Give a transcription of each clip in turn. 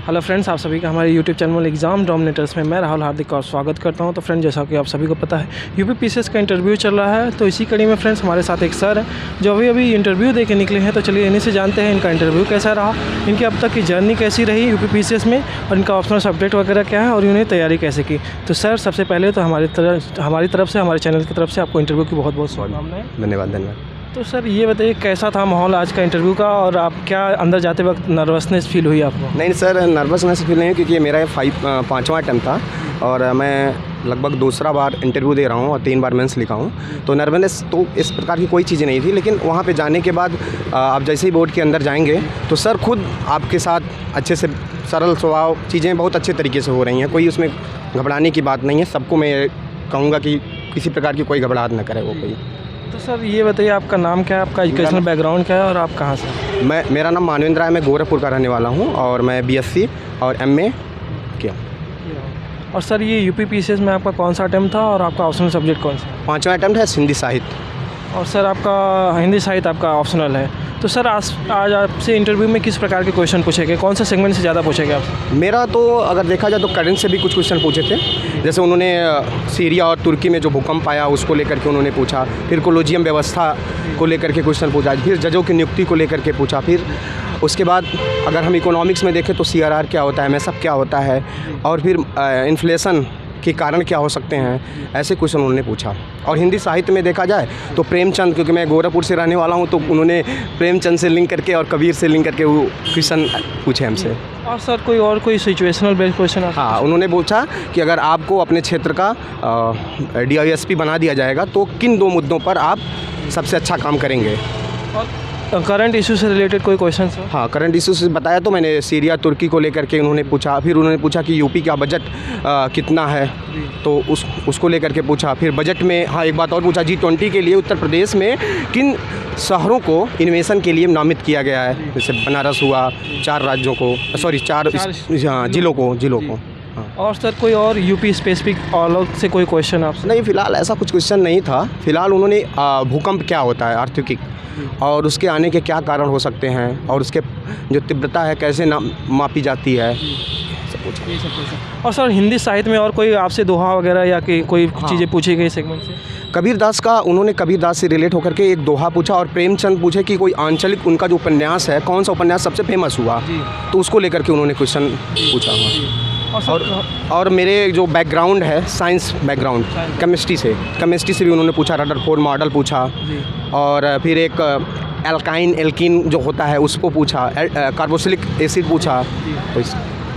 Hello friends, आप सभी का हमारे यूट्यूब चैनल एग्जाम डोमिनेटर्स में मैं राहुल हार्दिक और स्वागत करता हूं। तो फ्रेंड्स, जैसा कि आप सभी को पता है यूपी पीसीएस का इंटरव्यू चल रहा है। तो इसी कड़ी में फ्रेंड्स हमारे साथ एक सर हैं जो अभी इंटरव्यू दे के निकले हैं। तो चलिए इन्हीं से जानते हैं इनका इंटरव्यू कैसा रहा, इनकी अब तक की जर्नी कैसी रही यूपी पीसीएस में, और इनका ऑप्शनल सब्जेक्ट वगैरह क्या है और इन्होंने तैयारी कैसे की। तो सर, सबसे पहले तो हमारी तरफ से, हमारे चैनल की तरफ से आपको इंटरव्यू की बहुत बहुत शुभकामनाएं। धन्यवाद। तो सर ये बताइए कैसा था माहौल आज का इंटरव्यू का, और आप क्या अंदर जाते वक्त नर्वसनेस फील हुई आपको? नहीं सर, नर्वसनेस फील नहीं, क्योंकि ये मेरा 5वां अटैम्प्ट था और मैं लगभग दूसरा बार इंटरव्यू दे रहा हूँ और 3 बार मेंस लिखा हूँ। तो नर्वसनेस तो इस प्रकार की कोई चीज़ें नहीं थी, लेकिन वहाँ पे जाने के बाद आप जैसे ही बोर्ड के अंदर जाएंगे तो सर खुद आपके साथ अच्छे से सरल स्वभाव चीज़ें बहुत अच्छे तरीके से हो रही हैं। कोई उसमें घबराने की बात नहीं है। सबको मैं कहूँगा कि किसी प्रकार की कोई घबराहट न करे वो कोई। तो सर ये बताइए आपका नाम क्या है, आपका एजुकेशनल बैकग्राउंड क्या है और आप कहाँ से? मेरा नाम मानवेंद्र है, मैं गोरखपुर का रहने वाला हूँ और मैं BSc और MA किया। और सर ये यूपी पीसीएस में आपका कौन सा अटेम्प्ट था और आपका ऑप्शनल सब्जेक्ट कौन सा? 5वां अटेम्प्ट है हिंदी साहित्य। और सर आपका हिंदी साहित्य आपका ऑप्शनल है। तो सर आज आपसे इंटरव्यू में किस प्रकार के क्वेश्चन पूछे गए, कौन सा सेगमेंट से ज़्यादा पूछे गए आपसे? मेरा तो अगर देखा जाए तो करंट से भी कुछ क्वेश्चन पूछे थे। जैसे उन्होंने सीरिया और तुर्की में जो भूकंप आया उसको लेकर के उन्होंने पूछा, फिर कोलोजियम व्यवस्था को लेकर के क्वेश्चन पूछा, फिर जजों की नियुक्ति को लेकर के पूछा, फिर उसके बाद अगर हम इकोनॉमिक्स में देखें तो CRR क्या होता है, MSF क्या होता है, और फिर इन्फ्लेशन के कारण क्या हो सकते हैं, ऐसे क्वेश्चन उन्होंने पूछा। और हिंदी साहित्य में देखा जाए तो प्रेमचंद, क्योंकि मैं गोरखपुर से रहने वाला हूं, तो उन्होंने प्रेमचंद से लिंक करके और कबीर से लिंक करके वो क्वेश्चन पूछे हमसे। और सर कोई सिचुएशनल बेस्ड क्वेश्चन? हाँ, उन्होंने पूछा कि अगर आपको अपने क्षेत्र का DISP बना दिया जाएगा तो किन 2 मुद्दों पर आप सबसे अच्छा काम करेंगे। करंट इशू से रिलेटेड कोई क्वेश्चन सर? हाँ, करंट इशू से बताया तो मैंने, सीरिया तुर्की को लेकर के उन्होंने पूछा। फिर उन्होंने पूछा कि यूपी का बजट कितना है, तो उसको लेकर के पूछा। फिर बजट में हाँ एक बात और पूछा, G20 के लिए उत्तर प्रदेश में किन शहरों को इन्वेस्टमेंट के लिए नामित किया गया है। जैसे बनारस हुआ, 4 राज्यों को, सॉरी 4 जिलों को। और सर कोई और यूपी स्पेसिफिक अलग से कोई क्वेश्चन आपसे? नहीं, फ़िलहाल ऐसा कुछ क्वेश्चन नहीं था। फ़िलहाल उन्होंने भूकंप क्या होता है, अर्थक्वेक, और उसके आने के क्या कारण हो सकते हैं, और उसके जो तीव्रता है कैसे मापी जाती है, सब पूछा। और सर हिंदी साहित्य में और कोई आपसे दोहा वगैरह या कोई चीज़ें पूछी गई सेगमेंट से? कबीरदास का, उन्होंने कबीरदास से रिलेट होकर के एक दोहा पूछा, और प्रेमचंद पूछे कि कोई आंचलिक उनका जो उपन्यास है, कौन सा उपन्यास सबसे फेमस हुआ, तो उसको लेकर के उन्होंने क्वेश्चन पूछा। और मेरे जो बैकग्राउंड है साइंस बैकग्राउंड, केमिस्ट्री से भी उन्होंने पूछा, रदरफोर्ड मॉडल पूछा, और फिर एक एल्कीन जो होता है उसको पूछा, कार्बोक्सिलिक एसिड पूछा। तो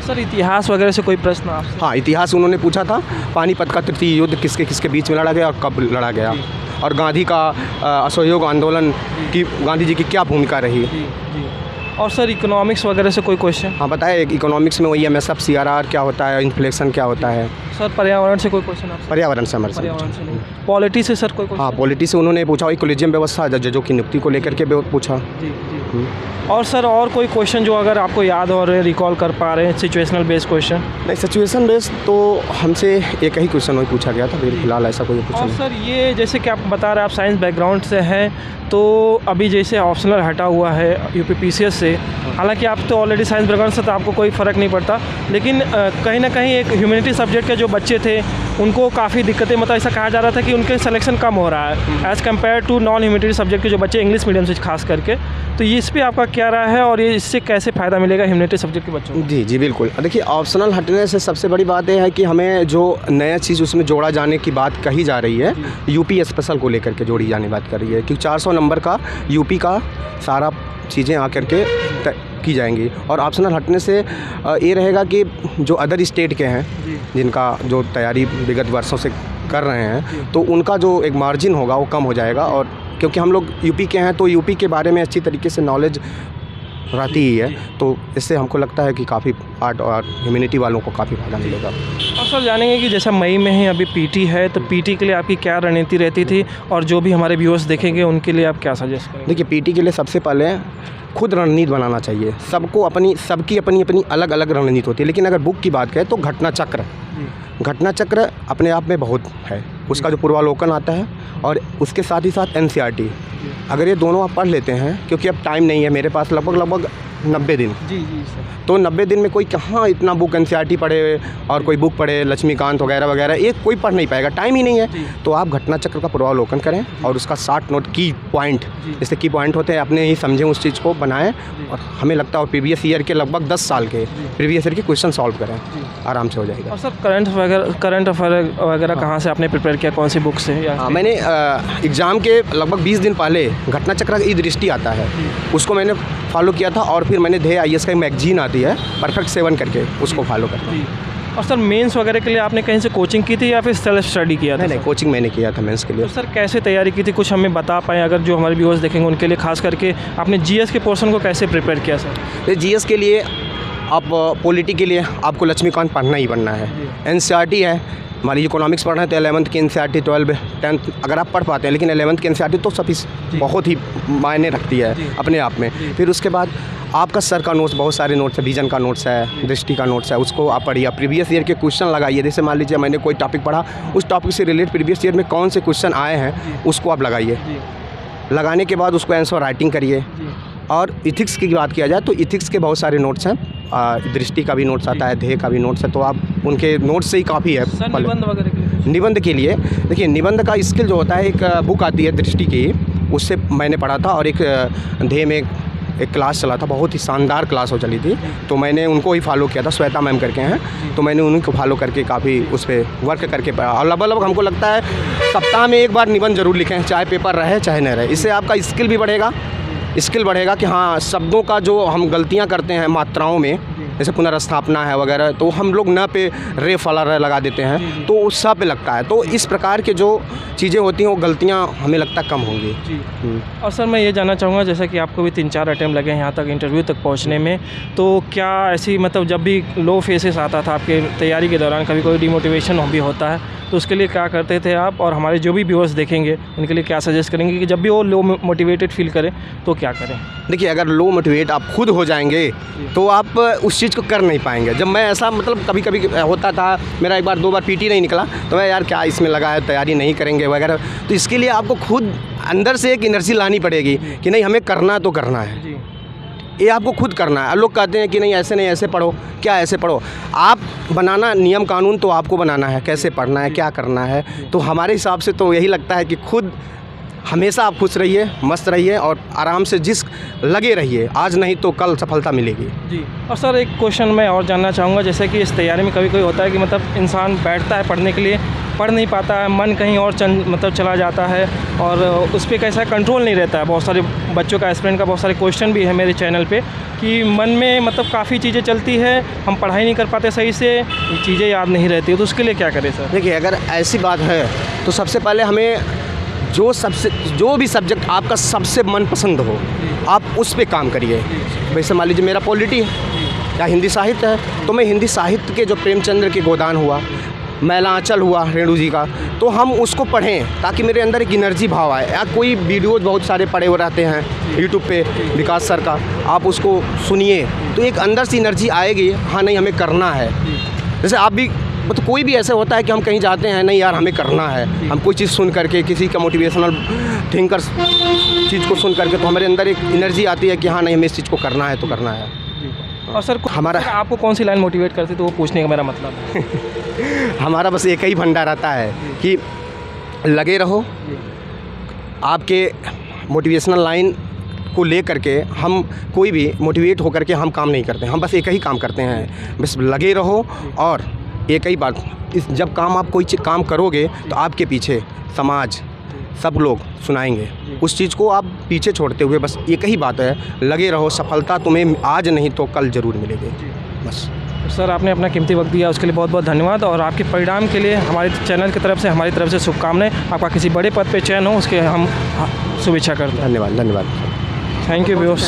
सर इतिहास वगैरह से कोई प्रश्न आपसे? हाँ, इतिहास उन्होंने पूछा था, पानीपत का तृतीय युद्ध किसके बीच में लड़ा गया और कब लड़ा गया, और गांधी का असहयोग आंदोलन की गांधी जी की क्या भूमिका रही। और सर इकोनॉमिक्स वगैरह से कोई क्वेश्चन? हाँ बताए, इकोनॉमिक्स में वही MSF CRR क्या होता है, इन्फ्लेशन क्या होता है। सर पर्यावरण से कोई क्वेश्चन आपसे? पर्यावरण से हमारे पर्यावरण से नहीं। पॉलिटी से सर कोई क्वेश्चन? हाँ, पॉलिटी से उन्होंने पूछा, वही कोलेजियम व्यवस्था, जजों की नियुक्ति को लेकर के पूछा। जी। और सर और कोई क्वेश्चन जो अगर आपको याद हो रहे, रिकॉल कर पा रहे हैं, सिचुएशनल बेस्ड क्वेश्चन? नहीं, सिचुएशन बेस्ड तो हमसे एक ही क्वेश्चन वही पूछा गया था, फिलहाल ऐसा कोई क्वेश्चन। और सर ये जैसे कि आप बता रहे हैं आप साइंस बैकग्राउंड से हैं, तो अभी जैसे ऑप्शनल हटा हुआ है यूपी पीसीएस से, हालांकि आप तो ऑलरेडी साइंस बैकग्राउंड से, तो आपको कोई फ़र्क नहीं पड़ता, लेकिन कहीं ना कहीं एक ह्यूमैनिटी सब्जेक्ट के जो बच्चे थे उनको काफ़ी दिक्कतें, मतलब ऐसा कहा जा रहा था कि उनके सिलेक्शन कम हो रहा है as compare to non humanity subject के जो बच्चे इंग्लिश मीडियम से खास करके। तो ये इस पर आपका क्या राय है, और ये इससे कैसे फ़ायदा मिलेगा ह्यूमैनिटी सब्जेक्ट के बच्चों को? जी बिल्कुल। देखिए, ऑप्शनल हटने से सबसे बड़ी बात यह है कि हमें जो नया चीज़ उसमें जोड़ा जाने की बात कही जा रही है, यूपी स्पेशल को लेकर के जोड़ी जाने बात कर रही है, क्योंकि 400 नंबर का यूपी का सारा चीज़ें आकर के की जाएंगी। और ऑप्शनल हटने से ये रहेगा कि जो अदर स्टेट के हैं, जिनका जो तैयारी विगत वर्षों से कर रहे हैं, तो उनका जो एक मार्जिन होगा वो कम हो जाएगा। और क्योंकि हम लोग यूपी के हैं तो यूपी के बारे में अच्छी तरीके से नॉलेज रहती ही है, तो इससे हमको लगता है कि काफ़ी आर्ट और ह्यूमैनिटी वालों को काफ़ी फायदा मिलेगा। और सर जानेंगे कि जैसा मई में ही अभी पीटी है, तो पीटी के लिए आपकी क्या रणनीति रहती थी, और जो भी हमारे व्यूअर्स देखेंगे उनके लिए आप क्या सजेस्ट करेंगे? देखिए, पीटी के लिए सबसे पहले खुद रणनीति बनाना चाहिए। सबकी अपनी अलग अलग रणनीति होती है, लेकिन अगर बुक की बात करें तो घटना चक्र अपने आप में बहुत है। उसका जो पूर्वावलोकन आता है, और उसके साथ ही साथ NCERT, अगर ये दोनों आप पढ़ लेते हैं, क्योंकि अब टाइम नहीं है मेरे पास, लगभग 90 दिन। जी जी सर। तो 90 दिन में कोई कहाँ इतना बुक एनसीईआरटी पढ़े और कोई बुक पढ़े लक्ष्मीकांत वगैरह वगैरह, एक कोई पढ़ नहीं पाएगा, टाइम ही नहीं है। तो आप घटना चक्र का पूर्वावलोकन करें और उसका 60 नोट की पॉइंट, जैसे की पॉइंट होते हैं, अपने ही समझें, उस चीज़ को बनाएं। और हमें लगता है प्रीवियस ईयर के लगभग 10 साल के प्रीवियस ईयर के क्वेश्चन सॉल्व करें, आराम से हो जाएगा। और सर करंट अफेयर वगैरह कहाँ से आपने प्रिपेयर किया, कौन सी बुक से? हाँ, मैंने एग्ज़ाम के लगभग 20 दिन पहले घटना चक्र की दृष्टि आता है, उसको मैंने फॉलो किया था। और फिर मैंने ध्येय IAS का एक मैगजीन आती है परफेक्ट 7 करके, उसको फॉलो करता हूँ। और सर मेंस वगैरह के लिए आपने कहीं से कोचिंग की थी या फिर सेल्फ स्टडी किया था? नहीं, कोचिंग मैंने किया था मेंस के लिए। तो सर कैसे तैयारी की थी, कुछ हमें बता पाएँ अगर जो हमारे व्यूअर्स देखेंगे उनके लिए, खास करके आपने GS के पोर्शन को कैसे प्रिपेयर किया सर? GS के लिए आप पॉलिटी के लिए आपको लक्ष्मीकांत पढ़ना ही पढ़ना है। NCERT है, मान लीजिए इकोनॉमिक्स पढ़ना है तो 11th की NCERT, 12, 10th अगर आप पढ़ पाते हैं, लेकिन 11th की NCERT तो बहुत ही मायने रखती है अपने आप में। फिर उसके बाद आपका सर का नोट्स, बहुत सारे नोट्स है, विजन का नोट्स है, दृष्टि का नोट्स है, उसको आप पढ़िए। प्रीवियस ईयर के क्वेश्चन लगाइए, जैसे मान लीजिए मैंने कोई टॉपिक पढ़ा, उस टॉपिक से रिलेटेड प्रीवियस ईयर में कौन से क्वेश्चन आए हैं उसको आप लगाइए। लगाने के बाद उसको आंसर राइटिंग करिए। और इथिक्स की बात किया जाए तो इथिक्स के बहुत सारे नोट्स हैं, दृष्टि का भी नोट्स आता है, ध्येय का भी नोट्स है, तो आप उनके नोट्स से ही काफ़ी है। निबंध वगैरह के लिए? निबंध के लिए देखिए, निबंध का स्किल जो होता है, एक बुक आती है दृष्टि की, उससे मैंने पढ़ा था। और एक ध्येय में एक क्लास चला था, बहुत ही शानदार क्लास हो चली थी, तो मैंने उनको ही फॉलो किया था, श्वेता मैम करके हैं, तो मैंने उन्हीं को फॉलो करके काफ़ी उस पर वर्क करके पढ़ा। और लगभग हमको लगता है सप्ताह में एक बार निबंध जरूर लिखें, चाहे पेपर रहे चाहे न रहे। इससे आपका स्किल भी बढ़ेगा, स्किल बढ़ेगा कि हाँ, शब्दों का जो हम गलतियाँ करते हैं मात्राओं में, जैसे पुनर्स्थापना है वगैरह, तो हम लोग न पे रेफ वाला र लगा देते हैं, तो उस सा पे लगता है। तो इस प्रकार के जो चीज़ें होती हैं, वो गलतियाँ हमें लगता है कम होंगी। और सर मैं ये जानना चाहूँगा, जैसा कि आपको भी 3-4 अटैम्प्ट लगे यहाँ तक इंटरव्यू तक पहुँचने में, तो क्या ऐसी मतलब जब भी लो फेसेस आता था आपके तैयारी के दौरान, कभी कोई डिमोटिवेशन भी होता है, तो उसके लिए क्या करते थे आप? और हमारे जो भी व्यूअर्स देखेंगे उनके लिए क्या सजेस्ट करेंगे कि जब भी वो लो मोटिवेटेड फील करें तो क्या करें? देखिए, अगर लो मोटिवेट आप खुद हो जाएंगे तो आप उस चीज़ को कर नहीं पाएंगे। जब मैं ऐसा मतलब कभी कभी होता था, मेरा एक बार 2 बार PT नहीं निकला, तो मैं यार क्या इसमें लगा है, तैयारी नहीं करेंगे वगैरह। तो इसके लिए आपको खुद अंदर से एक एनर्जी लानी पड़ेगी कि नहीं, हमें करना तो करना है, ये आपको खुद करना है। लोग कहते हैं कि नहीं ऐसे नहीं, ऐसे पढ़ो, क्या ऐसे पढ़ो? आप बनाना नियम कानून तो आपको बनाना है, कैसे पढ़ना है, क्या करना है। तो हमारे हिसाब से तो यही लगता है कि खुद हमेशा आप खुश रहिए, मस्त रहिए और आराम से जिस लगे रहिए, आज नहीं तो कल सफलता मिलेगी। जी। और सर एक क्वेश्चन मैं और जानना चाहूँगा, जैसे कि इस तैयारी में कभी कोई होता है कि मतलब इंसान बैठता है पढ़ने के लिए, पढ़ नहीं पाता है, मन कहीं और मतलब चला जाता है और उस पर कैसा कंट्रोल नहीं रहता है। बहुत सारे बच्चों का, एस्पिरेंट का बहुत सारे क्वेश्चन भी है मेरे चैनल पे कि मन में मतलब काफ़ी चीज़ें चलती है, हम पढ़ाई नहीं कर पाते सही से, चीज़ें याद नहीं रहती, तो उसके लिए क्या करें सर? देखिए, अगर ऐसी बात है तो सबसे पहले हमें जो भी सब्जेक्ट आपका सबसे मनपसंद हो, आप उस पे काम करिए। वैसे मान लीजिए मेरा पॉलिटी है या हिंदी साहित्य है, तो मैं हिंदी साहित्य के जो प्रेमचंद्र के गोदान हुआ, मैलांचल हुआ रेणु जी का, तो हम उसको पढ़ें ताकि मेरे अंदर एक एनर्जी भाव आए। या कोई वीडियोज़ बहुत सारे पड़े हुए रहते हैं यूट्यूब पे विकास सर का, आप उसको सुनिए तो एक अंदर से एनर्जी आएगी, हाँ नहीं हमें करना है। जैसे आप भी तो कोई भी ऐसे होता है कि हम कहीं जाते हैं, नहीं यार हमें करना है, हम कोई चीज़ सुन करके, किसी का मोटिवेशनल थिंकर चीज़ को सुन करके, तो हमारे अंदर एक एनर्जी आती है कि हाँ नहीं हमें इस चीज़ को करना है तो करना है। और सर हमारा आपको कौन सी लाइन मोटिवेट करती, तो वो पूछने का मेरा मतलब हमारा बस एक ही फंडा रहता है कि लगे रहो। आपके मोटिवेशनल लाइन को ले करके हम कोई भी मोटिवेट होकर के हम काम नहीं करते, हम बस एक ही काम करते हैं, बस लगे रहो। और एक ही बात, जब आप कोई काम करोगे तो आपके पीछे समाज सब लोग सुनाएंगे, उस चीज़ को आप पीछे छोड़ते हुए बस एक ही बात है, लगे रहो। सफलता तुम्हें आज नहीं तो कल ज़रूर मिलेगी। बस सर आपने अपना कीमती वक्त दिया, उसके लिए बहुत बहुत धन्यवाद। और आपके परिणाम के लिए हमारे चैनल की तरफ से, हमारी तरफ से शुभकामनाएं। आपका किसी बड़े पद पे चयन हो, उसके हम शुभेच्छा करते हैं। धन्यवाद। Thank you viewers.